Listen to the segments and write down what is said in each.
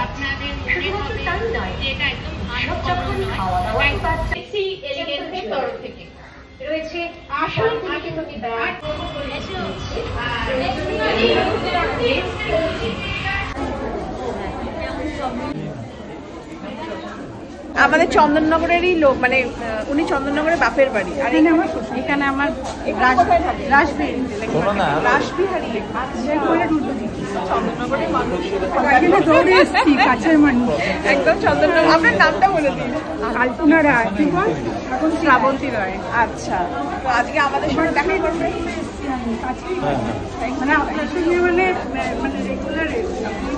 আপনাদের মনে হবে যে এটা একদম আনকমন এলিগেন্সের তরফ থেকে রয়েছে আসল তুমি ব্যাগ আমাদের চন্দননগরেরই লোক, মানে উনি চন্দননগরের বাপের বাড়ি, আর এখানে আমার রাসবিহারী চন্দননগরের মানুষ, একদম চন্দননগর। আপনার নামটা বলে দিন। আলপনা রায়, এখন শ্রাবন্তী রায়। আচ্ছা, তো আজকে আমাদের সঙ্গে দেখাই করবে, মানে আপনার সঙ্গে মানে রেগুলার,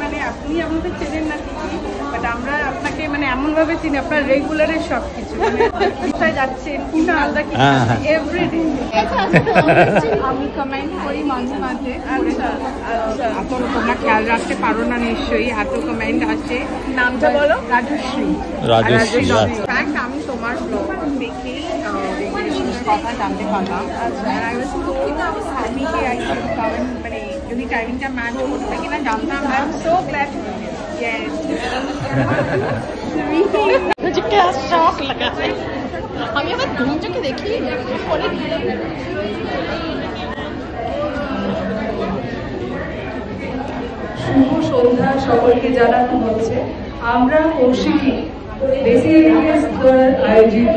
মানে আপনি আমাদের চেনেন না ঠিকই, বাট আমরা আপনাকে মানে এমন ভাবে চিনি, আপনার রেগুলারের সব কিছু, মানে কোথায় যাচ্ছেন কিনা আলাদা কি এভরিডে আমি কমেন্ট করি মাঝে মাঝে। আচ্ছা আচ্ছা, তোমরা খেয়াল রাখতে পারো না নিশ্চয়ই, এত কমেন্ট আসে। নামটা বলো। রাজশ্রী। আমি তোমার ব্লগ দেখে কথা জানতে পারলাম। মানে যদি টাইমিংটা ম্যাচ করতে কিনা জানতাম। So glad. मुझे क्या शौक लगा है, আমি আবার ঘুম চোখে দেখি শুভ সন্ধ্যা সকলকে জানানো হচ্ছে। আমরা কৌশিকী বেসিক্যালি দ্বারা আয়োজিত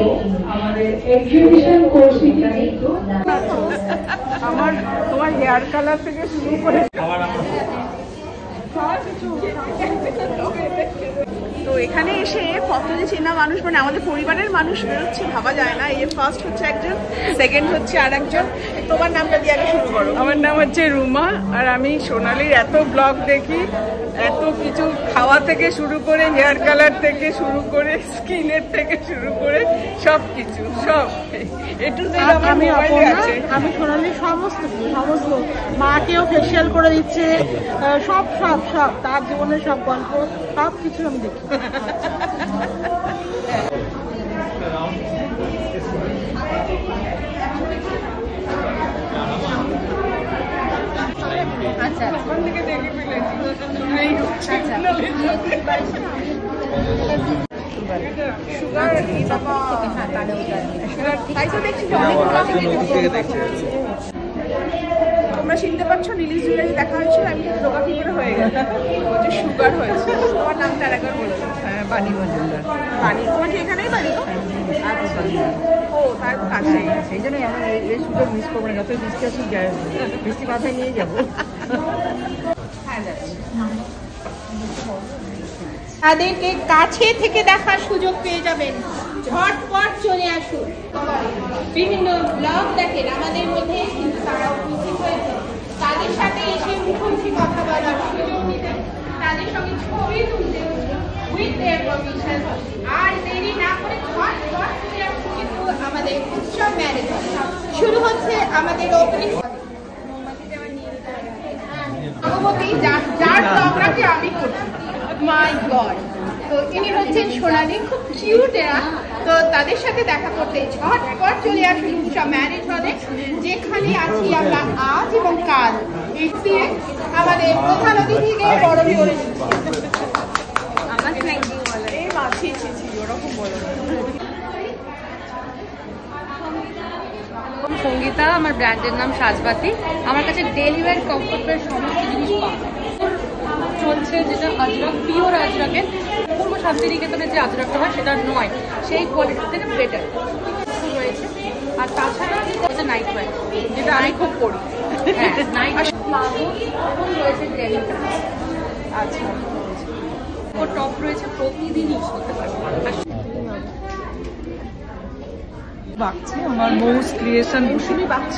আমাদের এক্সিবিশন কৌশিকী আমার তোমার হেয়ার কালার থেকে শুরু করে তো এখানে এসে কত যে চেনা মানুষ, মানে আমাদের পরিবারের মানুষ বেরোচ্ছে, ভাবা যায় না। এই ফার্স্ট হচ্ছে একজন, সেকেন্ড হচ্ছে আর একজন। তোমার নামটা দিয়ে আগে শুরু করো। আমার নাম হচ্ছে রুমা, আর আমি সোনালির এত ব্লগ দেখি, এত কিছু খাওয়া থেকে শুরু করে, হেয়ার কালার থেকে শুরু করে, স্কিনের থেকে শুরু করে সব কিছু, সব একটু আমার মোবাইলে আছে। আমি সোনালির সমস্ত মাকেও ফেসিয়াল করে দিচ্ছে, সব সব সব তার জীবনের সব গল্প সব কিছু আমি দেখি। আচ্ছা ওখান থেকে দেখে ফেলেছি। সুগার, তাই তো দেখছি তোমরা চিনতে পারছো। রিলিজ জুয়েলারি দেখা হয়েছিল, আমি কিন্তু রোগা কি করে হয়ে গেল, বলছে সুগার হয়েছে। তোমার নামটা আর একবার বলে দাও। হ্যাঁ, বাণী মজুমদার। বাণী, তোমার কি এখানেই বাড়ি? আচ্ছা, ও তার কাছে। সেই জন্যই আমার এই সুযোগ মিস করবো না, যত বৃষ্টি আসুক যায়, বৃষ্টি মাথায় নিয়ে যাবো। হ্যাঁ যাচ্ছি। তাদেরকে কাছে থেকে দেখার সুযোগ পেয়ে যাবেন, ঝটপট চলে আসুন। বিভিন্ন ব্লগ দেখেন আমাদের মধ্যে, কিন্তু তারা উপস্থিত হয়েছে, তাদের সাথে এসে মুখোমুখি কথা বলার সুযোগ নিতে, তাদের সঙ্গে ছবি তুলতে উইথ দেয়ার পারমিশন। আর দেরি না করে ঝটপট চলে আসুন, কিন্তু আমাদের উৎসব ম্যারেজ শুরু হচ্ছে। আমাদের ওপেনিং যার প্রোগ্রামটি আমি করছি, মাই গড। তো ইনি হচ্ছেন সোনালি, খুব কিউট এরা। তো তাদের সাথে দেখা করতে ঝটপট চলে আসুন উৎসব ম্যারেজ হলে, যেখানে আছি আমরা আজ এবং কাল। দিয়ে আমাদের প্রধান অতিথিকে বরণ করে এই মাছি ছিছি ওরকম বলো। সঙ্গীতা, আমার ব্র্যান্ডের নাম সাজবাতি। আমার কাছে ডেলিভারি কমফোর্টের সমস্ত জিনিস পাওয়া চলছে, যেটা আজরক, পিওর আজরকের, পূর্ব শান্তিনিকেতনের যে আজরকটা হয় সেটা নয়, সেই কোয়ালিটির থেকে বেটার রয়েছে। আর তাছাড়া হচ্ছে নাইট ওয়্যার, যেটা আমি খুব করি। হ্যাঁ, নাইট প্লাজো রয়েছে, ডেনিম। আচ্ছা, ও টপ রয়েছে, প্রতিদিন ইউজ করতে পারবে। বাগচি, আমার মৌস ক্রিয়েশন,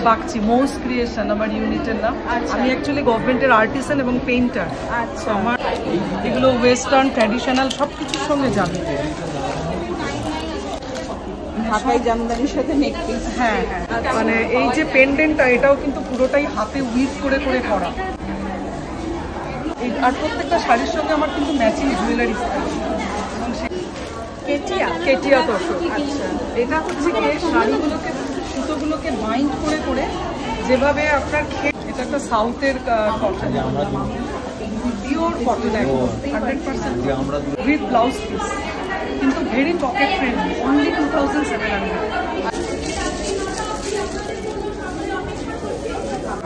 বাগচি মৌস ক্রিয়েশন আমার ইউনিটের নাম। আমি অ্যাকচুয়ালি গভর্নমেন্টের আর্টিসান এবং পেইন্টার। আচ্ছা, আমার এগুলো ওয়েস্টার্ন ট্র্যাডিশনাল সব কিছুর সঙ্গে যাবে। ঢাকাই জামদানির সাথে নেকপিস। হ্যাঁ হ্যাঁ, মানে এই যে পেন্ডেন্টটা, এটাও কিন্তু পুরোটাই হাতে উইভ করে করে করা। আর প্রত্যেকটা শাড়ির সঙ্গে আমার কিন্তু ম্যাচিং জুয়েলারি। কেটিয়া তোষক। আচ্ছা, এটা হচ্ছে কি শাড়িগুলোকে, সুতোগুলোকে বাইন্ড করে করে যেভাবে আপনার এটা একটা সাউথের কটন, দিয়েও pure cotton, 100% with blouse piece, কিন্তু ভেরি পকেট ফ্রেন্ডলি, অনলি 2700।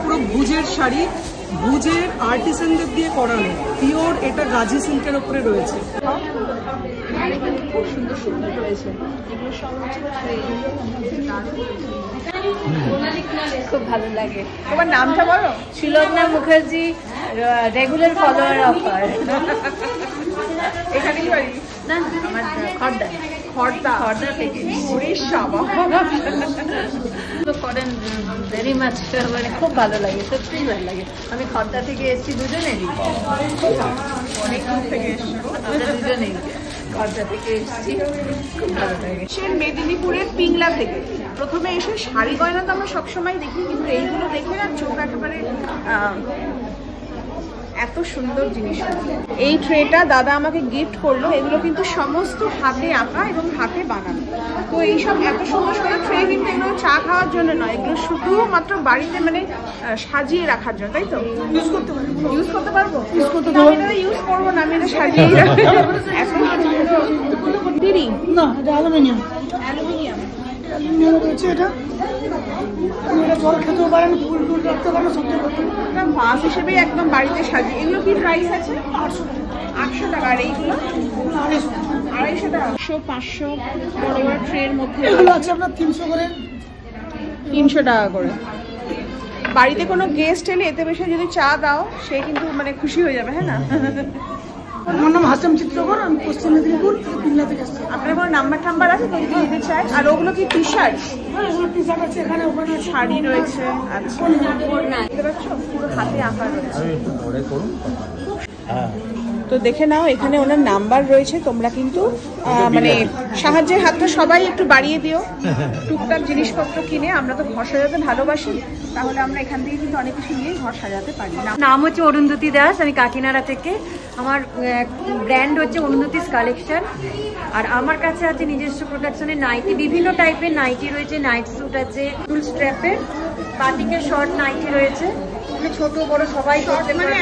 পুরো ভুজের শাড়ি, ভুজের আর্টিসানদের দিয়ে করানো, পিওর। এটা গাজি সিল্কের উপরে রয়েছে। খুব সুন্দর সুন্দর রয়েছে, এগুলো সব খুব ভালো লাগে। তোমার নামটা বলো। Sulagna Mukherjee, regular follower offer. এখানেই বাড়ি? না, আমার খর্দা। খর্দা থেকে। উড়িষ্যা। করেন ভেরি মাচ, মানে খুব ভালো লাগে, সত্যিই ভালো লাগে। আমি খর্দা থেকে এসেছি, দুজনেরই, অনেক দূর থেকে এসছো। আমরা দুজনেই খর্দা থেকে এসেছি, খুব ভালো লাগে। সে মেদিনীপুরের পিংলা থেকে। প্রথমে এসে শাড়ি গয়না তো আমরা সবসময় দেখি, কিন্তু এইগুলো দেখে না চোখ একেবারে এত সুন্দর জিনিস। এই ট্রেটা দাদা আমাকে গিফট করলো। এগুলো কিন্তু সমস্ত হাতে আঁকা এবং হাতে বানানো। তো এইসব এত সুন্দর সুন্দর ট্রে কিন্তু এগুলো চা খাওয়ার জন্য নয়, এগুলো শুধুমাত্র বাড়িতে মানে সাজিয়ে রাখার জন্য, তাই তো? ইউজ করতে পারবো? ইউজ করতে পারবো? ইউজ করবো না, আমি এটা সাজিয়ে দিদি। না, এটা অ্যালুমিনিয়াম। অ্যালুমিনিয়াম হচ্ছে এটা। এটা জল খেতেও পারেন, ফুল টুল রাখতে পারেন, সব করতে পারেন। ভাস হিসেবে একদম বাড়িতে সাজিয়ে। এগুলো কি প্রাইস আছে? 800 টাকা। আর এইগুলো 250 টাকা। 500 বড় বড় ট্রের মধ্যে এগুলো আছে আপনার 300 করে। 300 টাকা করে। বাড়িতে কোনো গেস্ট এলে এতে বেশি যদি চা দাও, সে কিন্তু মানে খুশি হয়ে যাবে, হ্যাঁ না? আমার নাম হাসেম চিত্রকর, আমি পশ্চিম মেদিনীপুর পিংলা থেকে আসছি। আপনার কোনো নাম্বার টাম্বার আছে তো, যদি নিতে চাই? আর ওগুলো কি টি শার্ট? হ্যাঁ, এগুলো টি শার্ট আছে, এখানে ওখানে শাড়ি রয়েছে। আচ্ছা, দেখতে পাচ্ছ পুরো হাতে আঁকা রয়েছে। তো দেখে নাও, এখানে ওনার নাম্বার রয়েছে। তোমরা কিন্তু মানে সাহায্যের হাতটা সবাই একটু বাড়িয়ে দিও। টুকটাক জিনিসপত্র কিনে, আমরা তো ঘর সাজাতে ভালোবাসি, তাহলে আমরা এখান থেকে কিন্তু অনেক কিছু নিয়ে ঘর সাজাতে পারি। নাম হচ্ছে অরুন্ধতী দাস, আমি কাকিনাড়া থেকে। আমার ব্র্যান্ড হচ্ছে অরুন্ধতীস কালেকশন। আর আমার কাছে আছে নিজস্ব প্রোডাকশনের নাইটি, বিভিন্ন টাইপের নাইটি রয়েছে। নাইট স্যুট আছে, ফুল স্ট্র্যাপের, বাটিকের শর্ট নাইটি রয়েছে, ছোট বড় সবাই করতে পারবে।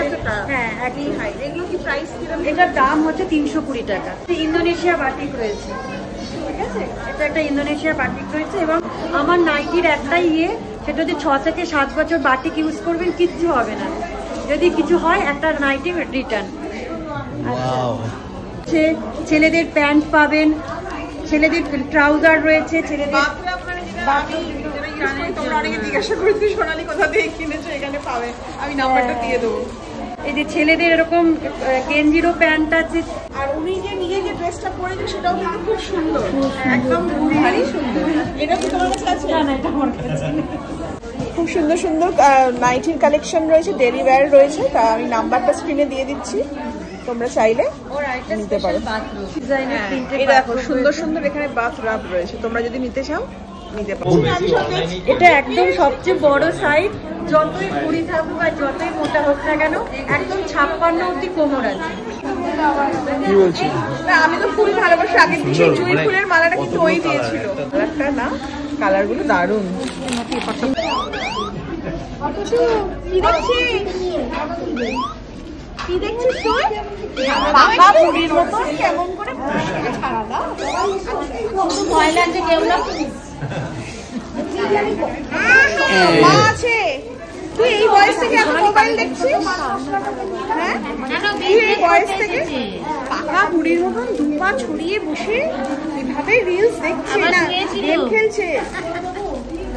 হ্যাঁ, একই হাইট। এগুলো কি প্রাইস কিরকম? এটার দাম হচ্ছে 320 টাকা। ইন্দোনেশিয়া বাটিক রয়েছে, ঠিক আছে? এটা একটা ইন্দোনেশিয়া বাটিক রয়েছে। এবং আমার নাইটির একটাই সেটা হচ্ছে 6 থেকে 7 বছর বাটিক ইউজ করবেন, কিচ্ছু হবে না। যদি কিছু হয়, একটা নাইটি রিটার্ন। ছেলেদের প্যান্ট পাবেন, ছেলেদের ট্রাউজার রয়েছে, ছেলেদের তোমরা অনেকে জিজ্ঞাসা করছি সোনালি কোথা থেকে কিনেছো, এখানে পাবে, আমি নাম্বারটা দিয়ে দেবো। এই যে ছেলেদের এরকম গেঞ্জিরও প্যান্ট আছে। আর উনি যে নিজে যে ড্রেসটা পরেছে সেটাও কিন্তু খুব সুন্দর, একদম ভারী সুন্দর। এটা কি তোমার কাছে আছে? না, এটা আমার কাছে নেই। খুব সুন্দর সুন্দর নাইটির কালেকশন রয়েছে, ডেলি ওয়্যার রয়েছে। তা আমি নাম্বারটা স্ক্রিনে দিয়ে দিচ্ছি, তোমরা চাইলে নিতে পারো। এই দেখো সুন্দর সুন্দর এখানে বাথ রাব রয়েছে, তোমরা যদি নিতে চাও নিতে পারো। এটা একদম সবচেয়ে বড় সাইজ, যতই কুড়ি থাকুক আর যতই মোটা হোক না কেন, একদম 56 অব্দি কোমর আছে। না, আমি তো ফুল ভালোবাসি, আগে সেই জুঁই ফুলের মালাটা কিন্তু ওই দিয়েছিল। কালারটা না, কালার গুলো দারুণ। কি দেখছিস? কি দেখছিস তুই? পাকা পুরীর মতো কেমন করে ছাড়া দাও। ভয় লাগছে কেউ না। মা আছে। তুই এই বয়স থেকে এখন মোবাইল দেখছিস? হ্যাঁ, তুই এই বয়স থেকে পাকা বুড়ির মতন দুপা ছড়িয়ে বসে এভাবে রিলস দেখছে, না গেম খেলছে।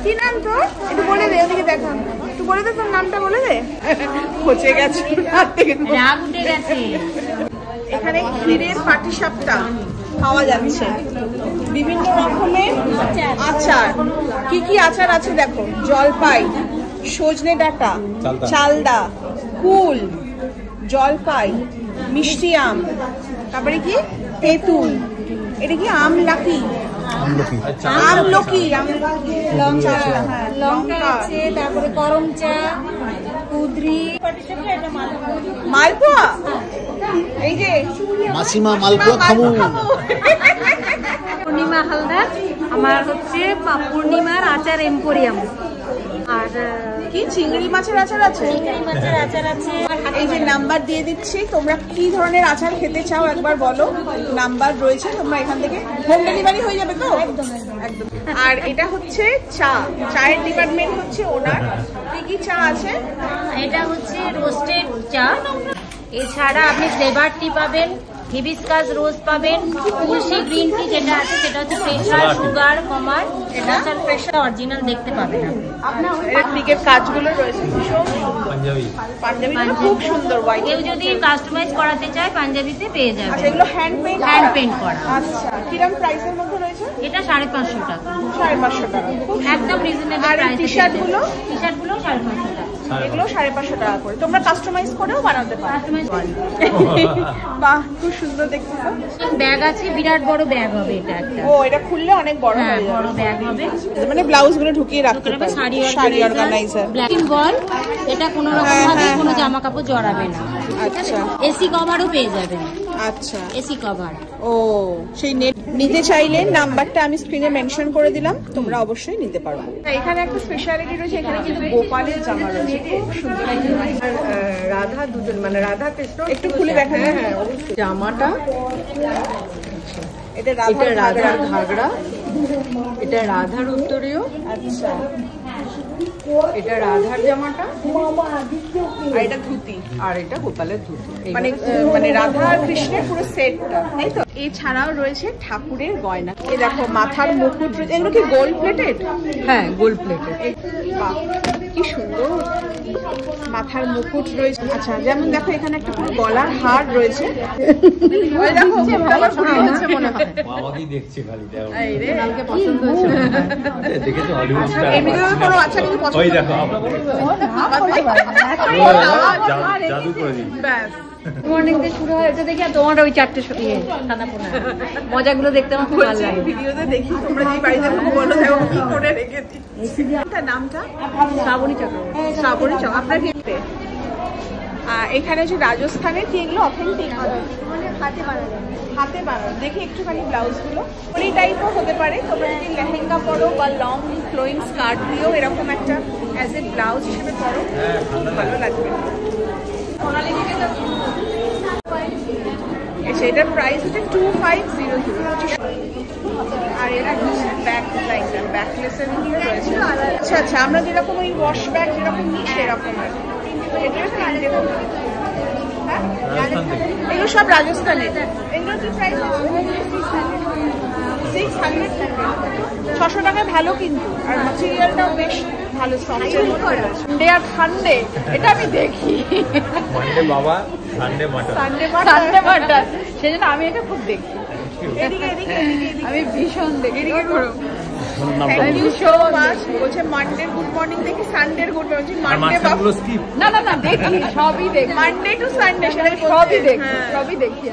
কি নাম তোর? একটু বলে দে, ওদিকে দেখা, একটু বলে দে তোর নামটা বলে দে। পচে গেছে, রাগ উঠে গেছে। এখানে ক্ষীরের পাটিসাপটা পাওয়া যাচ্ছে, বিভিন্ন রকমের আচার। কি কি আচার আছে দেখো? জলপাই, সজনে ডাঁটা, চালদা, কুল, জলপাই, মিষ্টি আম, তারপরে কি তেঁতুল, এটা কি আমলকি, আমলকি, লঙ্কা, হ্যাঁ লঙ্কা আছে, তারপরে করম চা, কুদরি, মালপোয়া। এই যে মাসিমা মালপোয়া খামু। পূর্ণিমা হালদার, আমার হচ্ছে পূর্ণিমার আচার এম্পোরিয়াম। আর কি চিংড়ি মাছের আচার আছে? চিংড়ি মাছের আচার আছে। এই যে নাম্বার দিয়ে দিচ্ছি, তোমরা কি ধরনের আচার খেতে চাও একবার বলো, নাম্বার রয়েছে, তোমরা এখান থেকে হোম ডেলিভারি হয়ে যাবে তো? একদম। আর এটা হচ্ছে চা, চায়ের ডিপার্টমেন্ট হচ্ছে ওনার। কি কি চা আছে? এটা হচ্ছে রোস্টেড চা, এছাড়া আপনি ফ্লেভার টি পাবেন, হিবিস্কাস রোজ পাবেন, তুলসী গ্রিন টি যেটা আছে সেটা হচ্ছে প্রেশার সুগার কমার, এটা প্রেশার অরিজিনাল দেখতে পাবেন আপনি। এর কাজগুলো রয়েছে পাঞ্জাবি খুব সুন্দর হোয়াইট। কেউ যদি কাস্টমাইজ করাতে চায় পাঞ্জাবিতে পেয়ে যাবে। আচ্ছা, এগুলো হ্যান্ড পেইন্ট করা। আচ্ছা, কিরকম প্রাইসের মধ্যে রয়েছে? এটা 550 টাকা। 550 টাকা, একদম রিজনেবল আর প্রাইসে। টি-শার্ট গুলো 550 টাকা। এগুলো 550 টাকা করে। তোমরা কাস্টমাইজ করেও বানাতে পারো। বাহ, খুব সুন্দর দেখতে। ব্যাগ আছে, বিরাট বড় ব্যাগ হবে এটা একটা। ও, এটা খুললে অনেক বড় হয়ে যাবে। বড় ব্যাগ হবে, মানে ব্লাউজ গুলো ঢুকিয়ে রাখতে পারবে। শাড়ি অর্গানাইজার, ব্ল্যাক বল, এটা কোনো রকম ভাবে কোনো জামা কাপড় জড়াবে না। আচ্ছা, এসি কভারও পেয়ে যাবেন। আচ্ছা, এসি কভার। ও, সেই নেট নিতে চাইলে নাম্বারটা আমি স্ক্রিনে মেনশন করে দিলাম, তোমরা অবশ্যই নিতে পারো। এখানে একটা স্পেশালিটি রয়েছে, এখানে কিন্তু গোপালের জামা রয়েছে, খুব সুন্দর। রাধা দুজন, মানে রাধা কৃষ্ণ একটু খুলে দেখা যায়। হ্যাঁ, অবশ্যই। জামাটা এটা রাধার রাধার ঘাগড়া, এটা রাধার উত্তরীয়, আচ্ছা, এটা রাধার জামাটা, আর এটা ধুতি, আর এটা গোপালের ধুতি। মানে রাধা আর কৃষ্ণের পুরো সেটটা, তাই তো? এছাড়াও রয়েছে ঠাকুরের গয়না। এই দেখো মাথার মুকুট রয়েছে, এগুলো কি গোল্ড প্লেটেড? হ্যাঁ, গোল্ড প্লেটেড। বাহ, কি সুন্দর মাথার মুকুট রয়েছে। আচ্ছা, যেমন দেখো এখানে একটা গলার হার রয়েছে। ওই দেখো, আমার পুরো হচ্ছে মনে হয়। বাবাকেই দেখছে খালি, দেখো। এই রে, কালকে পছন্দ হয়েছে। দেখেছো হলিউড স্টার? এমনিতে কোনো আচ্ছা কিছু পছন্দ ওই দেখো আমাদের জাদু করে দিই। ব্যাস, মর্নিং দিয়ে শুরু হয়, এটা দেখি আর তোমার ওই 4টে টানাপোনা মজাগুলো দেখতে আমার খুব ভালো লাগে। ভিডিওতে দেখি, তোমরা যে বাড়িতে বলো দেখো কি করে রেখেছি। তার নামটা শ্রাবণী চক্রবর্তী। শ্রাবণী চক। আপনার কি এখানে যে রাজস্থানের কি এগুলো অথেন্টিক? হাতে বানানো। দেখি একটুখানি ব্লাউজগুলো ওই টাইপও হতে পারে। তোমরা যদি লেহেঙ্গা পরো বা লং ফ্লোয়িং স্কার্ট দিয়েও এরকম একটা অ্যাজ এ ব্লাউজ হিসেবে পরো, খুব ভালো লাগবে। এটার প্রাইস হচ্ছে 2500। আর এরা ব্যাক ডিজাইনটা ব্যাকলেসের মধ্যে রয়েছে। আচ্ছা আচ্ছা, আমরা যেরকম ওই ওয়াশ ব্যাগ যেরকম নিই সেরকম আর কি। এগুলো সব রাজস্থানের। এগুলো কি প্রাইস? 600 টাকা। 600 টাকায় ভালো কিন্তু, আর ম্যাটেরিয়ালটাও বেশ ভালো, সফটের মধ্যে আছে। সানডে আর সানডে এটা আমি দেখি। মানডে বাবা, সানডে মাটন। সানডে মাটন, সেজন্য আমি এটা খুব দেখি। এদিকে এদিকে আমি ভীষণ দেখি। এদিকে করো। Thank you so much. বলছে মানডে গুড মর্নিং দেখি, সানডে গুড মর্নিং। মানডে মাছগুলো স্কিপ। না না না, দেখি, সবই দেখি। মানডে টু সানডে সবই দেখি, সবই দেখি।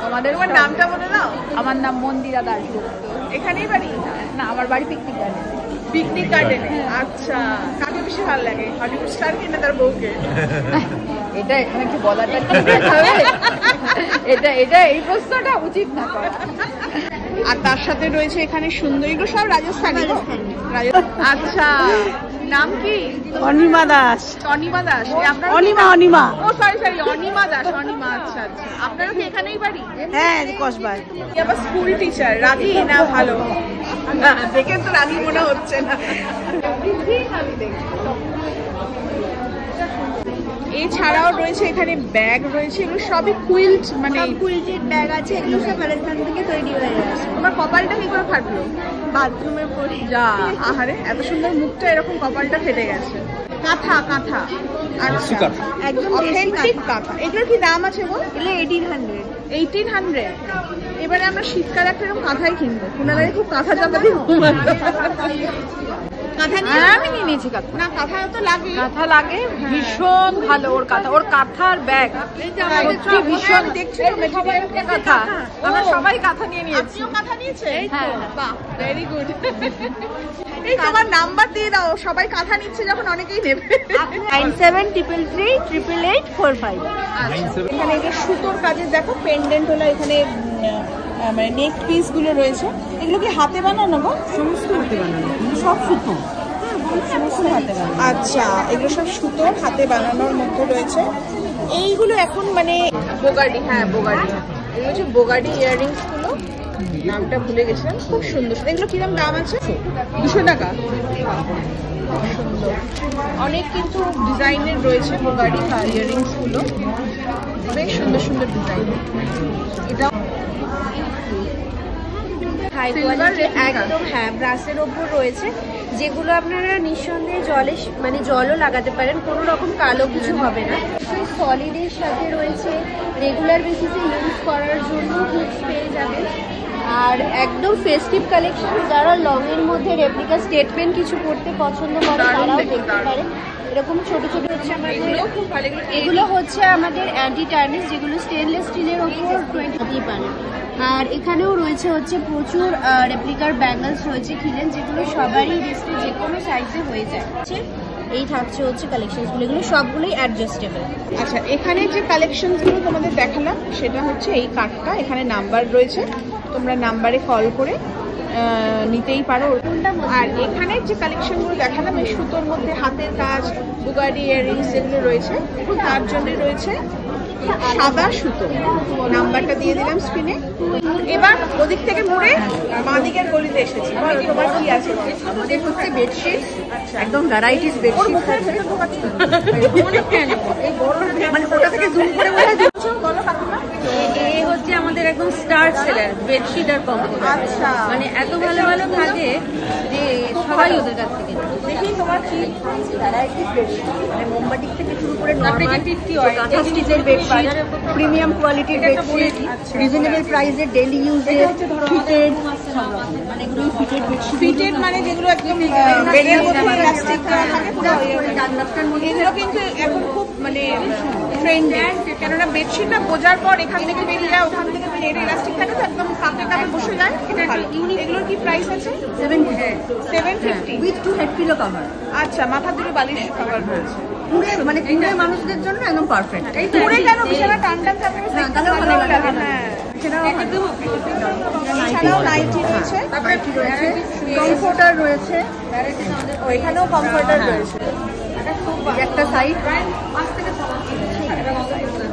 আমাদের তোমার নামটা বলে দাও। আমার নাম মন্দিরা দাশগুপ্ত। এখানেই বাড়ি? না, আমার বাড়ি পিকনিক গার্ডেন। পিকনিক গার্ডেনে। আচ্ছা, কাকে বেশি ভালো লাগে, হলিউড স্টার কিনা তার বউকে? এটা এখানে কি বলাটা ঠিক হবে? এটা এই প্রশ্নটা উচিত না করা। আর তার সাথে রয়েছে এখানে সুন্দর, এগুলো সব রাজস্থানী। আচ্ছা, নাম কি? অনিমা দাস। অনিমা দাস। আপনার অনিমা। ও সরি, অনিমা দাস। অনিমা, আচ্ছা আচ্ছা। আপনারা কি এখানেই বাড়ি? হ্যাঁ, কসবাই। আবার স্কুল টিচার। রাগি না ভালো? দেখে তো রাগি মনে হচ্ছে না। এছাড়াও রয়েছে এখানে ব্যাগ রয়েছে, এগুলো সবই কুইল্ট, মানে কুইল্টেড ব্যাগ আছে, এগুলো সব রাজস্থান থেকে তৈরি হয়ে গেছে। তোমার কপালটা কি করে ফাটলো? বাথরুমে পড়ি। যা, আহারে, এত সুন্দর মুখটা, এরকম কপালটা ফেটে গেছে। কাঁথা। আচ্ছা, একদম অথেন্টিক কাঁথা। এগুলোর কি দাম আছে বল? এগুলো 1800। 1800। এবারে আমরা শীতকালে একটা এরকম কাঁথাই কিনবো। কুনালায় খুব কাঁথা চাপাতি কাঁথা নিয়ে আমি নিয়ে নিয়েছি কাঁথা। না, কাঁথা তো লাগে। কাঁথা লাগে, ভীষণ ভালো ওর কাঁথা, ওর কাঁথার ব্যাগ সত্যি ভীষণ। দেখছি কাঁথা, আমরা সবাই কাঁথা নিয়ে নিয়েছি। আপনিও কাঁথা নিয়েছেন? হ্যাঁ। বাহ, ভেরি গুড। এই তোমার নাম্বার দিয়ে দাও, সবাই কাঁথা নিচ্ছে যখন অনেকেই নেবে। 9733388845। এখানে এই যে সুতোর কাজের দেখো পেন্ডেন্ট হলো, এখানে মানে নেক পিস গুলো রয়েছে। এগুলো কি হাতে বানানো গো? সমস্ত হাতে বানানো, সব সুতো। আচ্ছা, এগুলো সব সুতোর হাতে বানানোর মধ্যে রয়েছে। এইগুলো এখন মানে বোগাডি, হ্যাঁ বোগাডি, এগুলো হচ্ছে বোগাডি ইয়াররিংস গুলো, নামটা ভুলে গেছিলাম। খুব সুন্দর। এগুলো কিরকম দাম আছে? 200 টাকা। খুব সুন্দর, অনেক কিন্তু ডিজাইনের রয়েছে বোগাডি ইয়াররিংস গুলো, অনেক সুন্দর সুন্দর ডিজাইন। এটা হাই কোয়ালিটি একদম, হ্যাঁ ব্রাসের ওপর রয়েছে, যেগুলো আপনারা নিঃসন্দেহে মানে জলও লাগাতে পারেন, কোনো রকম কালো কিছু হবে না। সলিডের সাথে রয়েছে, রেগুলার বেসিসে ইউজ করার জন্য হুকস পেয়ে যাবেন। আর একদম ফেস্টিভ কালেকশন, যারা লং এর মধ্যে রেপ্লিকা স্টেটমেন্ট কিছু পড়তে পছন্দ করে তারাও দেখতে পারেন। এরকম ছোট ছোট হচ্ছে আমাদের, এগুলো হচ্ছে আমাদের অ্যান্টি টার্নিশ, যেগুলো স্টেনলেস স্টিলের ওপর 20 পারেন। আর এখানেও রয়েছে হচ্ছে প্রচুর রেপ্লিকার ব্যাঙ্গলস রয়েছে খিলেন, যেগুলো সবারই রিস্টে যে কোনো সাইজে হয়ে যায়। এই থাকছে হচ্ছে কালেকশনসগুলো, এগুলো সবগুলোই অ্যাডজাস্টেবল। আচ্ছা, এখানে যে কালেকশনসগুলো তোমাদের দেখালাম সেটা হচ্ছে এই কার্ডটা, এখানে নাম্বার রয়েছে, তোমরা নাম্বারে কল করে নিতেই পারো। আর এখানে যে কালেকশনগুলো দেখালাম এই সুতোর মধ্যে হাতের কাজ, বুগাডি ইয়াররিংস যেগুলো রয়েছে, তার জন্য রয়েছে সাদা সুতো। নাম্বারটা দিয়ে দিলাম স্ক্রিনে। এবার ওদিক থেকে ঘুরে বাঁ দিকের গলিতে এসেছি। বলো তোমার কি আছে? আমাদের হচ্ছে বেডশিট, একদম ভ্যারাইটিস বেডশিট আছে। মানে ওটা থেকে জুম করে বলো কাকিমা। এই হচ্ছে আমাদের একদম স্টার সেলার বেডশিট আর কম্বল। আচ্ছা, মানে এত ভালো ভালো থাকে যে সবাই ওদের কাছ থেকে দেখি তোমার কি ভ্যারাইটিস বেডশিট, মানে মোমবাটিক থেকে শুরু করে নরমাল কাঁথা স্টিচের বেডশিট, প্রিমিয়াম কোয়ালিটির বেডশিট, রিজনেবল প্রাইসে ডেইলি ইউজে, ফিটেড, মানে এগুলো ফিটেড বেডশিট। ফিটেড মানে যেগুলো একদম বেডের মধ্যে ইলাস্টিক থাকে পুরো, এগুলো কিন্তু এখন খুব মানে ট্রেন্ডে। কেননা বেডশিটটা বোঝার পর এখান থেকে বেরিয়ে যায়, ওখান থেকে বেরিয়ে ইলাস্টিক থাকে তো একদম কাপে কাপে বসে যায়। এগুলোর কি প্রাইস আছে? 750 উইথ 2 হেড পিলো কভার। আচ্ছা, মাথা দুটো বালিশ কভার রয়েছে। মানে কুড়ে মানুষদের জন্য একদম পারফেক্ট। পুরে কেন বিছানা টান টান থাকে, তাহলে ভালো লাগে। হ্যাঁ, এছাড়াও নাইটি রয়েছে, কমফোর্টার রয়েছে, এখানেও কমফোর্টার রয়েছে। একটা সাইড।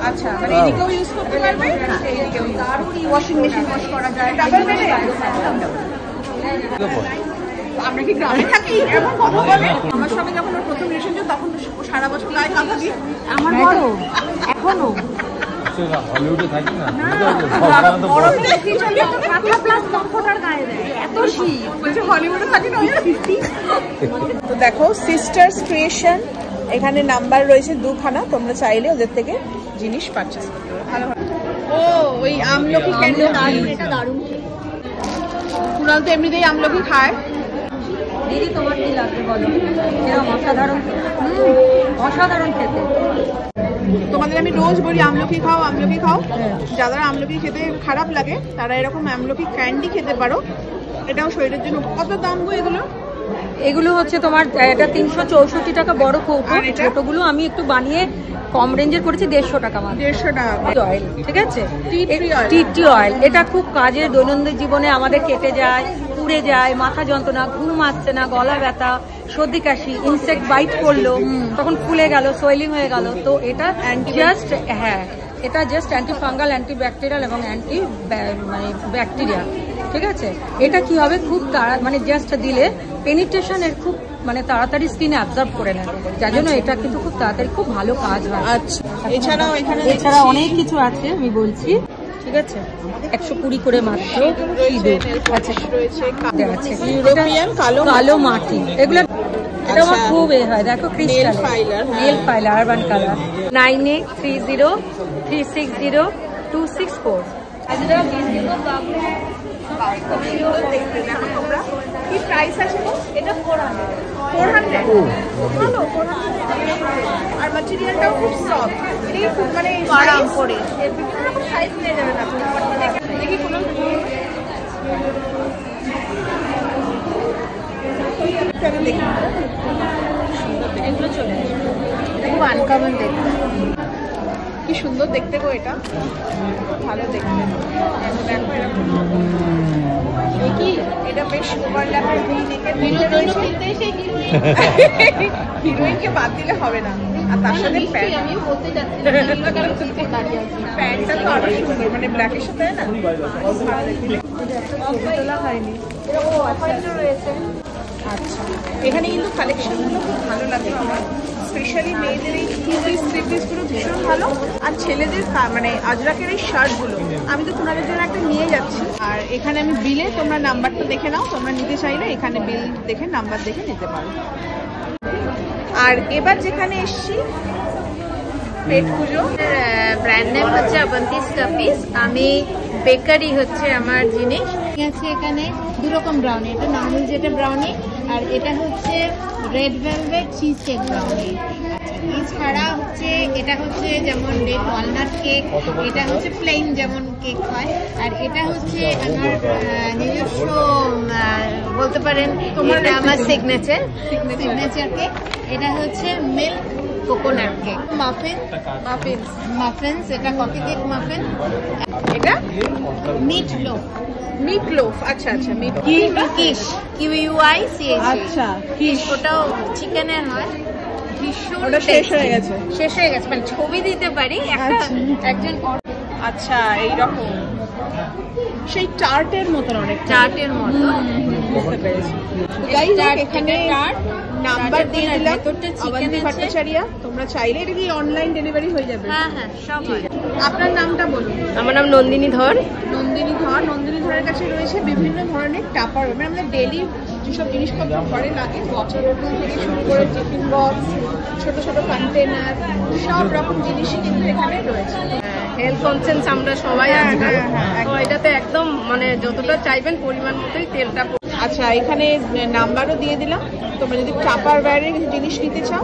আচ্ছা, মানে এদিকেও ইউজ করতে পারবে, ওয়াশিং মেশিন ওয়াশ করা যায়। ডাবল বেডে। আমরা কি গ্রামে থাকি? এমন কথা বলে। আমার সঙ্গে যখন ওর প্রথম রিলেশন, তখন সারা বছর গায়ে কাঁথা দিই। আমার বড় এখনো হলিউডে থাকি না, হলিউডে থাকি না। তো দেখো সিস্টার্স ক্রিয়েশন, এখানে নাম্বার রয়েছে 2খানা, তোমরা চাইলে ওদের থেকে জিনিস পারচেস করতে পারো। ভালো ভালো। ও ওই আমলকি ক্যান্ডেল, এটা দারুণ। কুণাল তো এমনিতেই আমলকি খায়। দিদি তোমার কি লাগবে বলো? এরকম অসাধারণ, অসাধারণ খেতে। তোমাদের আমি রোজ বলি আমলকি খাও, আমলকি খাও। যারা আমলকি খেতে খারাপ লাগে তারা এরকম আমলকি ক্যান্ডি খেতে পারো, এটাও শরীরের জন্য। কত দাম গো এগুলো? এগুলো হচ্ছে তোমার এটা 364 টাকা বড় কৌটো, ছোটগুলো আমি একটু বানিয়ে কম রেঞ্জের করেছি 150 টাকা মাত্র। 150 টাকা অয়েল, ঠিক আছে, টি ট্রি অয়েল। এটা খুব কাজের, দৈনন্দিন জীবনে আমাদের কেটে যায়, পুড়ে যায়, মাথা যন্ত্রণা, ঘুম আসছে না, গলা ব্যথা, সর্দি কাশি, ইনসেক্ট বাইট করলো তখন ফুলে গেল, সোয়েলিং হয়ে গেল, তো এটা জাস্ট, হ্যাঁ এটা just anti fungal, anti bacterial এবং অ্যান্টি মানে ব্যাকটেরিয়া, ঠিক আছে। এটা কি হবে, খুব তাড়া মানে জাস্ট দিলে পেনিট্রেশন এর খুব মানে তাড়াতাড়ি স্কিনে অ্যাবজর্ব করে নেয়, যার জন্য এটা কিন্তু খুব তাড়াতাড়ি খুব ভালো কাজ হয়। আচ্ছা, এছাড়াও এছাড়া অনেক কিছু আছে আমি বলছি, ঠিক আছে। 120 করে মাত্র। ইউরোপিয়ান কালো মাটি, এগুলো এটা আমার খুব হয়, দেখো crystal nail filer, urban colour. 9830360264। কি প্রাইস আছে? এটা 400। ভালো, 400। আর ম্যাটেরিয়ালটাও খুব সফট, এটা খুব মানে আরাম করে। এর বিভিন্ন রকম সাইজ নিয়ে যাবেন আপনি। দেখি কোনো দেখি এগুলো চলে আসবে, খুব আনকমন দেখতে। কি সুন্দর দেখতে গো, এটা ভালো দেখতে। দেখো এরকম কি এটা বেশ ওভারল্যাপের হিরোইনকে বাদ দিলে হবে না। আর তার সাথে প্যান্টটা তো আরো সুন্দর, মানে ব্ল্যাকের সাথে না তোলা হয়নি। আচ্ছা, এখানে কিন্তু কালেকশনগুলো খুব ভালো লাগে আমার, স্পেশালি মেয়েদের এই 2 পিস গুলো ভীষণ ভালো। আর ছেলেদের মানে আজরাকের এই শার্টগুলো আমি তো তোমাদের জন্য একটা নিয়ে যাচ্ছি। আর এখানে আমি বিলে তোমরা নাম্বারটা দেখে নাও, তোমরা নিতে চাইলে এখানে বিল দেখে নাম্বার দেখে নিতে পারো। আর এবার যেখানে এসছি পেট পুজো, ব্র্যান্ড নেম হচ্ছে অবন্তিস কাপিস। আমি বেকারি হচ্ছে আমার জিনিস আছে। এখানে দু রকম ব্রাউনি, এটা নর্মাল যেটা ব্রাউনি, আর এটা হচ্ছে red velvet cheese cake brownie. এছাড়া হচ্ছে এটা হচ্ছে যেমন রেড ওয়ালনাট কেক, এটা হচ্ছে প্লেন যেমন কেক হয়, আর এটা হচ্ছে আমার নিজস্ব বলতে পারেন এটা আমার সিগনেচার কেক। এটা হচ্ছে মিল্ক কোকোনাট কেক। মাফিনস এটা কফি কেক মাফিন। এটা মিট লোফ। আচ্ছা আচ্ছা, মিট কিশ QUICH। আচ্ছা, কিশ ওটাও চিকেনের হয়, ভীষণ শেষ হয়ে গেছে মানে ছবি দিতে পারি একজন। আচ্ছা, এইরকম সেই টার্টের মতন, অনেক চাটের মতো। বুঝতে পেরেছি। এখানে নাম্বার দিয়ে দিলাম, অবন্তি ভট্টাচার্য। তোমরা চাইলে এটা কি অনলাইন ডেলিভারি হয়ে যাবে? হ্যাঁ হ্যাঁ, সব হয়। আপনার নামটা বলুন। আমার নাম নন্দিনী ধর। নন্দিনী ধরের কাছে রয়েছে বিভিন্ন ধরনের টাপার, মানে আমাদের ডেলি যেসব জিনিসপত্র ঘরে লাগে, ওয়াটার বোতল থেকে শুরু করে টিফিন বক্স, ছোট ছোট কন্টেনার, সব রকম জিনিসই কিন্তু এখানে রয়েছে। হেলথ কনসিয়াস আমরা সবাই আছি, তো এটাতে একদম মানে যতটা চাইবেন পরিমাণ মতোই তেলটা। আচ্ছা, এখানে নাম্বারও দিয়ে দিলাম, তোমরা যদি টাপার বাইরে কিছু জিনিস নিতে চাও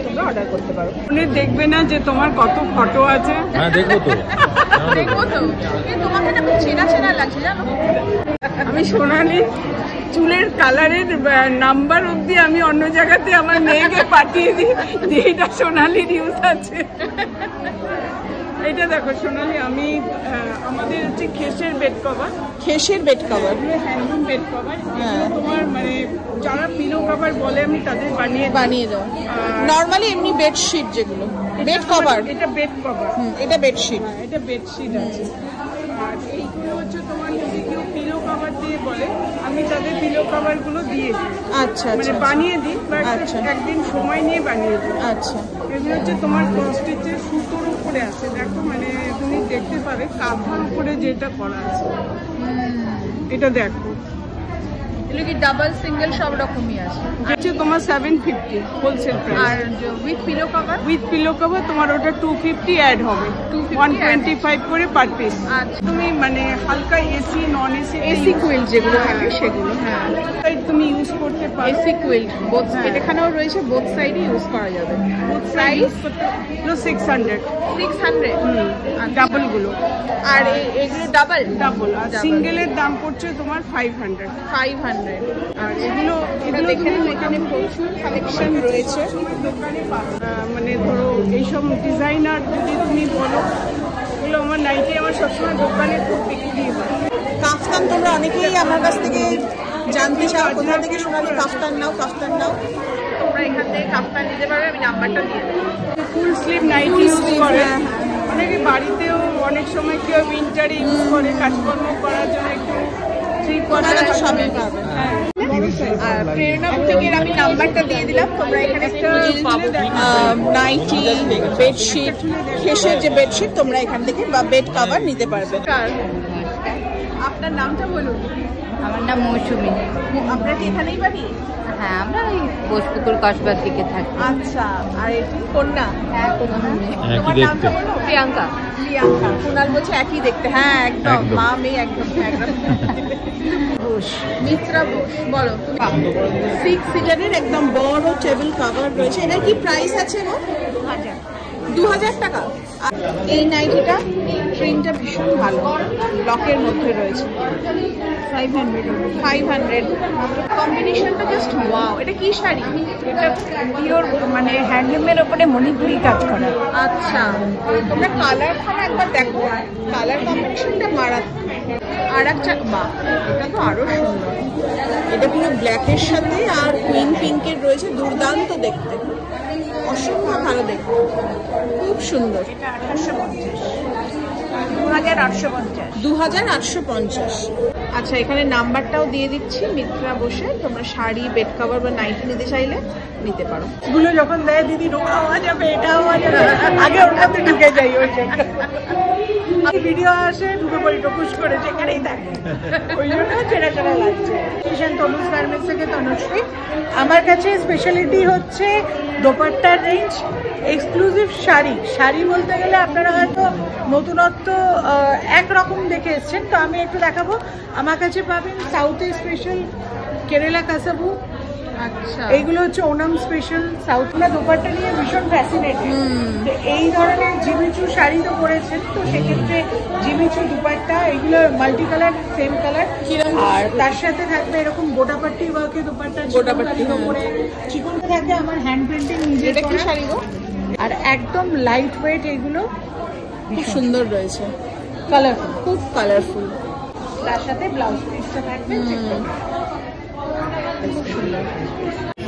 তোমরা অর্ডার করতে পারো। দেখবে না যে তোমার কত ফটো আছে? হ্যাঁ, দেখবো তো। তোমাকে না খুব চেনা চেনা লাগছে জানো। আমি সোনালি চুলের কালারের নাম্বার অব্দি আমি অন্য জায়গাতে আমার মেয়েকে পাঠিয়ে দিই যে এটা সোনালির ইউজ আছে। এটা দেখো সোনালি, আমি আমাদের হচ্ছে খেসের bed cover, handloom bed cover. তোমার মানে যারা পিলো কভার বলে আমি তাদের বানিয়ে দাও। নরমালি এমনি বেডশিট যেগুলো বেড কভার, এটা বেড কভার, এটা বেডশিট, এটা বেডশিট আছে। আর এইগুলো হচ্ছে তোমার যদি কেউ পিলো কভার দিয়ে বলে আমি তাদের পিলো কভার গুলো দিয়ে দিই। আচ্ছা, মানে বানিয়ে দিই, একদিন সময় নিয়ে বানিয়ে দিই। আচ্ছা, এগুলো হচ্ছে তোমার স্টিচের সুতোর উপরে আছে, দেখো মানে তুমি দেখতে পাবে কাঁথার উপরে যেটা করা আছে, এটা দেখো। এগুলো কি ডাবল সিঙ্গেল সব রকমই আছে? হচ্ছে তোমার 750 হোলসেল প্রাইস। আর উইথ পিলো কভার তোমার ওটা 250 অ্যাড হবে, 125 করে পার পিস। আচ্ছা, তুমি মানে হালকা এসি নন এসি কুইল যেগুলো থাকে সেগুলো, হ্যাঁ তুমি ইউজ করতে পারো। এসি কুইল এখানেও রয়েছে, বোথ সাইডে ইউজ করা যাবে। প্রাইস 600 ডাবল গুলো। আর এগুলো ডাবল। আর সিঙ্গেলের দাম পড়ছে তোমার 500। আর এগুলো দেখে এখানে প্রচুর কালেকশন রয়েছে। মানে ধরো এইসব ডিজাইনার যদি তুমি বলো, এগুলো আমার নাইটে আমার সবসময় দোকানে খুব বিক্রি হয়। কাফতান তোমরা অনেকেই আমার কাছ থেকে জানতে চাও, কোথা থেকে সোনালি কাফতান নাও। তোমরা এখান থেকে কাফতান নিতে পারবে, আমি নাম্বারটা দিয়ে দেবো। ফুল স্লিভ নাইটি ইউজ করে অনেকে, বাড়িতেও অনেক সময় কেউ উইন্টারে ইউজ করে কাজকর্ম করার জন্য, একটু সবই পাবে। আর প্রেরণা বুটিকের আমি নাম্বারটা দিয়ে দিলাম, তোমরা এখানে নাইটি, বেডশিট, খেসের যে বেডশিট তোমরা এখান থেকে বা বেড কভার নিতে পারবে। আপনার নামটা বলুন। আমার নাম মৌসুমী। আপনার কি এখানেই বাড়ি? হ্যাঁ, আমরা ওই বোসপুকুর কসবার দিকে থাকি। আচ্ছা, আর এটি কন্যা? হ্যাঁ, তোমার নামটা বলো। প্রিয়াঙ্কা। কুনাল বলছে একই দেখতে। হ্যাঁ, একদম মা মেয়ে একদম। মিত্রা বোস, বলো। 6 সিটারের একদম বড় টেবিল কভার রয়েছে। এটার কি প্রাইস আছে গো? 2000 টাকা। এই নাইটিটা প্রিন্টটা ভীষণ ভালো, লকের মধ্যে রয়েছে, 500 কম্বিনেশনটা জাস্ট ওয়াও। এটা কি শাড়ি? এটা পিওর মানে হ্যান্ডলুমের ওপরে মণিপুরি কাজ করা। আচ্ছা, তোমরা কালার একবার দেখো, কালার কম্বিনেশনটা মারাত্মক। আর একটা বাহ, এটা তো আরো সুন্দর, এটা পুরো ব্ল্যাকের সাথে আর কুইন পিঙ্কের রয়েছে, দুর্দান্ত দেখতে, অসম্ভব ভালো দেখতে, খুব সুন্দর। এটা 2850, 2850। আচ্ছা, এখানে নাম্বারটাও দিয়ে দিচ্ছি, মিত্রা বসে তোমরা শাড়ি, বেড কভার বা নাইটি নিতে চাইলে নিতে পারো। গুলো যখন দেয় দিদি ওটা হওয়া যাবে, এটা হওয়া যাবে, আগে ওটাতে ঢুকে যাই। ওই ভিডিও আসে, ঢুকে পড়ি টুকুস করে, যেখানেই থাকে, ওই জন্য চেনা চেনা লাগছে। তনুজ গার্মেন্টস থেকে তনুশ্রী। আমার কাছে স্পেশালিটি হচ্ছে দোপাট্টার রেঞ্জ, এক্সক্লুসিভ শাড়ি বলতে গেলে আপনারা হয়তো নতুনত্ব একরকম দেখে এসছেন, তো আমি একটু দেখাবো। আমার কাছে পাবেন সাউথে স্পেশাল কেরালা কাসাবু, আচ্ছা, এইগুলো হচ্ছে ওনাম স্পেশাল সাউথ। না দোপাট্টা নিয়ে ভীষণ ফ্যাসিনেটেড, এই ধরনের জিমিচু শাড়ি তো পরেছেন, তো সেক্ষেত্রে জিমিচু দুপাট্টা, এগুলো মাল্টি কালার, সেম কালার, আর তার সাথে থাকবে এরকম গোটাপাট্টি ওয়ার্কে দোপাট্টা, গোটাপাট্টির উপরে চিকন থাকে আমার হ্যান্ড প্রিন্টিং নিজের এটা কি শাড়ি গো? আর একদম লাইট ওয়েট, এগুলো খুব সুন্দর রয়েছে, কালারফুল, খুব কালারফুল। তার সাথে ব্লাউজ পিসটা থাকবে, খুব সুন্দর।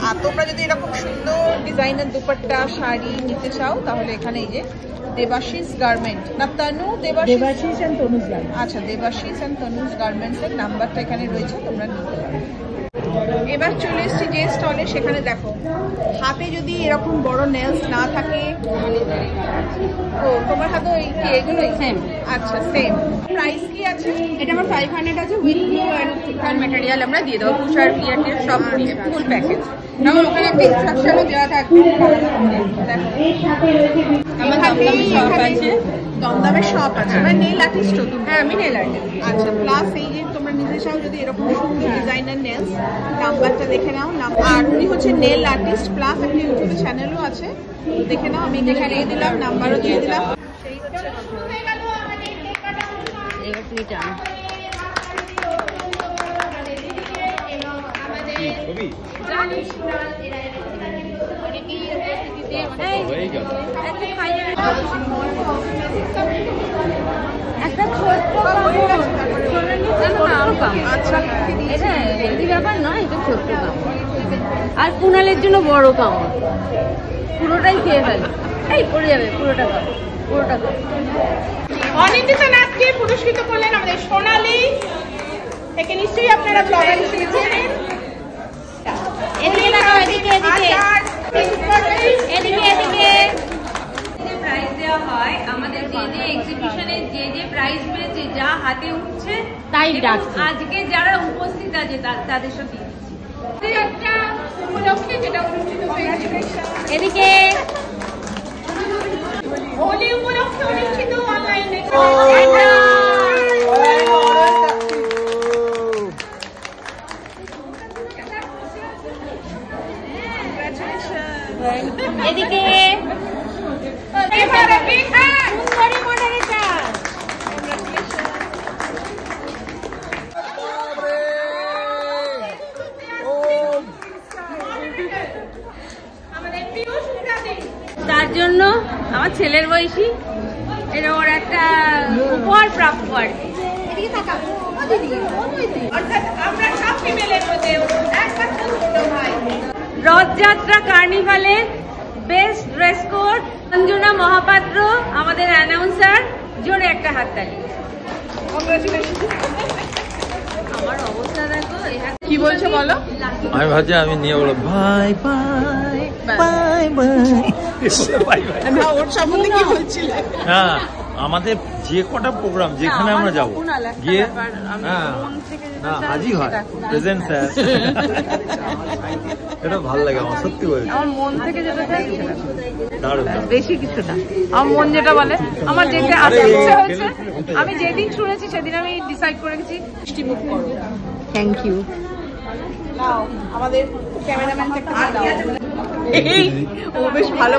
আর তোমরা যদি এরকম সুন্দর ডিজাইনার দুপাট্টা শাড়ি নিতে চাও, তাহলে এখানে এই যে দেবাশিস গার্মেন্ট, না তনু দেবাশিস এন্ড তনুজ গার্মেন্টস, আচ্ছা দেবাশিস এন্ড তনুজ গার্মেন্টস এর নাম্বারটা এখানে রয়েছে, তোমরা নিতে পারো। এবার চলে এসেছি যে স্টলে, সেখানে দেখো হাতে যদি এরকম বড় নেলস না থাকে, ও তোমার হাতে এগুলো সেম, আচ্ছা সেম। প্রাইস কি আছে? এটা আমার 500 আছে, উইথ গ্লু অ্যান্ড থিকার ম্যাটেরিয়াল আমরা দিয়ে দেবো, তুষার পিয়াটের সব ফুল প্যাকেজ। আমার ওখানে একটা ইনস্ট্রাকশনও দেওয়া থাকবে। আমার শপ আছে, দমদমের শপ আছে, মানে নেল আর্টিস্ট তো তুমি? হ্যাঁ, আমি নেল আর্টিস্ট। আচ্ছা, প্লাস এই যে তোমরা নিতে চাও যদি এরকম সুন্দর ডিজাইনার নেলস, নাম্বারটা দেখে নাও। আর উনি হচ্ছে নেল আর্টিস্ট, প্লাস একটা ইউটিউব চ্যানেলও আছে, দেখে নাও। আমি এখানে দিয়ে দিলাম, নাম্বারও দিয়ে দিলাম। একটা ছোট্ট আচ্ছা, এটা হেলদি ব্যাপার নয়, এটা ছোট্ট কামড়, আর কুনালের জন্য বড় কামড়, পুরোটাই খেয়ে ফেলে, এই পড়ে যাবে পুরোটা কামড়, পুরোটা কামড়। অনিন্দিতা নাথকে পুরস্কৃত করলেন আমাদের সোনালী, একে নিশ্চয়ই আপনারা ব্লগার হিসেবে চেনেন। এদিকে দেখো, এদিকে এদিকে এদিকে এদিকে। প্রাইজ দেওয়া হয় আমাদের যে যে এক্সিবিশনে যে যে প্রাইজ পেয়েছে, যা হাতে উঠছে তাই ডাকছে। আজকে যারা উপস্থিত আছে তাদের সাথে একটা উপলক্ষে যেটা অনুষ্ঠিত হয়েছে এদিকে হোলি উপলক্ষে অনুষ্ঠিত অনলাইনে এদিকে সুন্দরী মডারেটর। আমাদের প্রিয় সুপ্রাদি, তার জন্য আমার ছেলের বয়সী এটা ওর একটা উপহার প্রাপ্য আর কি। অর্থাৎ আমরা সব ফিমেলের মধ্যে একমাত্র ছোট ভাই। রথযাত্রা কার্নিভালের best dress code Anjana Mahapatra, আমাদের অ্যানাউন্সার, জোরে একটা হাততালি। আমার অবস্থা দেখো, কি বলছো বলো? আমি ভাবছি আমি নিয়ে বলো bye bye bye bye bye. ওর সম্বন্ধে কি বলছিলে? হ্যাঁ, আমাদের যে কটা প্রোগ্রাম যেখানে আমরা যাবো গিয়ে, হ্যাঁ না হাজির হয় প্রেজেন্ট স্যার, এটা ভালো লাগে আমার, সত্যি বলছি। আমার মন থেকে যেটা চাই দারুণ বেশি কিছু না, আমার মন যেটা বলে, আমার যেটা আসতে ইচ্ছে হয়েছে, আমি যেদিন শুনেছি সেদিন আমি ডিসাইড করে গেছি মিষ্টি মুখ করো। Thank you. নাও আমাদের ক্যামেরাম্যান একটা দাও। এই ও বেশ ভালো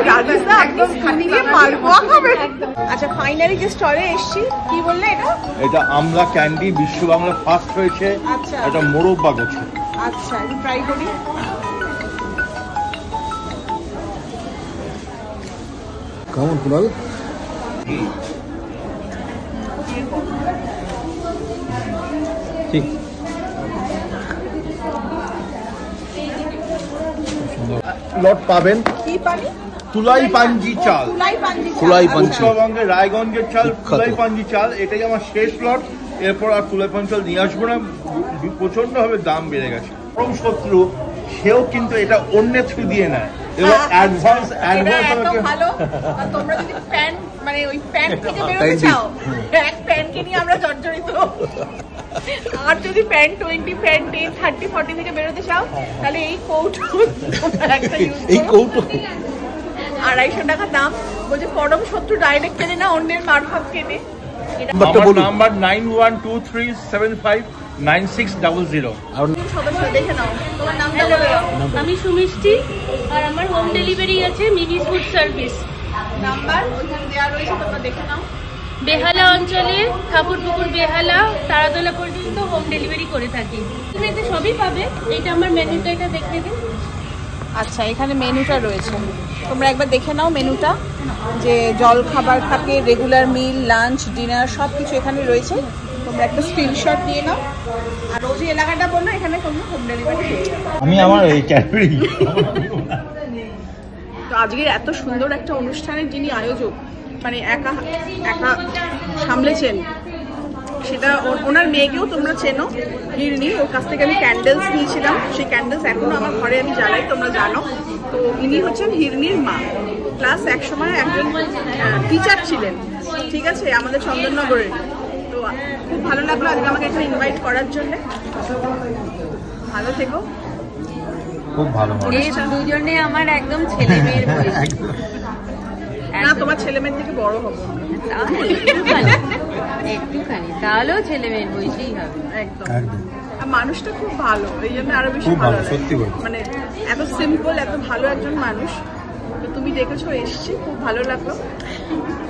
রাজেশদা একদম খানিয়ে মালপোয়া খাবে। আচ্ছা ফাইনালি যে স্টলে এসছি, কি বললে এটা? এটা আমলা ক্যান্ডি বিশ্ব বাংলা ফার্স্ট হয়েছে। আচ্ছা এটা মোরব্বা গেছে। আচ্ছা একটু ট্রাই করি। কেমন কুনাল? ঠিক লট পাবেন। কি পানি? তুলাই পাঞ্জি চাল। তুলাই পাঞ্জি। উত্তরবঙ্গের রায়গঞ্জের চাল তুলাই পাঞ্জি চাল। এটাই আমার শেষ লট। এরপর আর তুলাই পাঞ্জি চাল নিয়ে আসবো না, প্রচন্ড ভাবে দাম বেড়ে গেছে। পরম শত্রু সেও কিন্তু এটা অন্যের থ্রু দিয়ে নেয় এবং অ্যাডভান্স আমাকে ভালো। তোমরা যদি প্যান্ট মানে ওই প্যান্ট থেকে বেরোতে চাও, এক প্যান্টকে নিয়ে আমরা জর্জরিত। আর যদি প্যান্ট 20 প্যান্ট 10 30 40 থেকে বেরোতে চাও, তাহলে এই কৌটো একটা ইউজ করো। এই কৌটো 250 টাকা দাম। বলছে পরম শত্রু ডাইরেক্ট কেনে না, অন্যের মারফত কেনে। আমার নাম্বার 9123759600। সদস্য দেখে নাও, তোমার নামটা বলে দাও। আমি সুমিষ্টি, আর আমার হোম ডেলিভারি আছে মিমিস ফুড সার্ভিস। নাম্বার ওইখানে দেওয়া রয়েছে, তোমরা দেখে নাও। বেহালা অঞ্চলে ঠাকুরপুকুর বেহালা তারাতলা পর্যন্ত হোম ডেলিভারি করে থাকি। তুমি এতে সবই পাবে। এটা আমার মেনুটা, এটা দেখে দিন। আচ্ছা এখানে মেনুটা রয়েছে, তোমরা একবার দেখে নাও মেনুটা, যে জল খাবার থাকে, রেগুলার মিল, লাঞ্চ, ডিনার সব কিছু এখানে রয়েছে। তোমরা একটা স্ক্রিনশট নিয়ে নাও। আর ও যে এলাকাটা বললো, এখানে তোমরা হোম ডেলিভারি পেয়ে যাবে। আমি আমার এই ক্যাডবেরি। তো আজকের এত সুন্দর একটা অনুষ্ঠানের যিনি আয়োজক, মানে একা একা সামলেছেন, সেটা ওনার মেয়েকেও তোমরা চেনো, হিরনি। ওর কাছ থেকে আমি ক্যান্ডেলস নিয়েছিলাম, সেই ক্যান্ডেলস এখনো আমার ঘরে আমি জ্বালাই, তোমরা জানো। তো ইনি হচ্ছেন হিরনির মা, প্লাস একসময় একজন টিচার ছিলেন, ঠিক আছে, আমাদের চন্দননগরের। তো খুব ভালো লাগলো আজকে আমাকে এখানে ইনভাইট করার জন্য। ভালো থেকো। খুব ভালো। এই দুজনে আমার একদম ছেলে মেয়ের বয়স। না তোমার ছেলে মেয়ের থেকে বড় হবো একটুখানি, তাহলেও ছেলে মেয়ের বয়সেই হবে। একদম। আর মানুষটা খুব ভালো, এই জন্য আরো বেশি ভালো লাগে। মানে এত সিম্পল, এত ভালো একজন মানুষ। তো তুমি দেখেছো, এসছি, খুব ভালো লাগলো।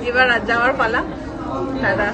এবার আর যাওয়ার পালা। দাদা।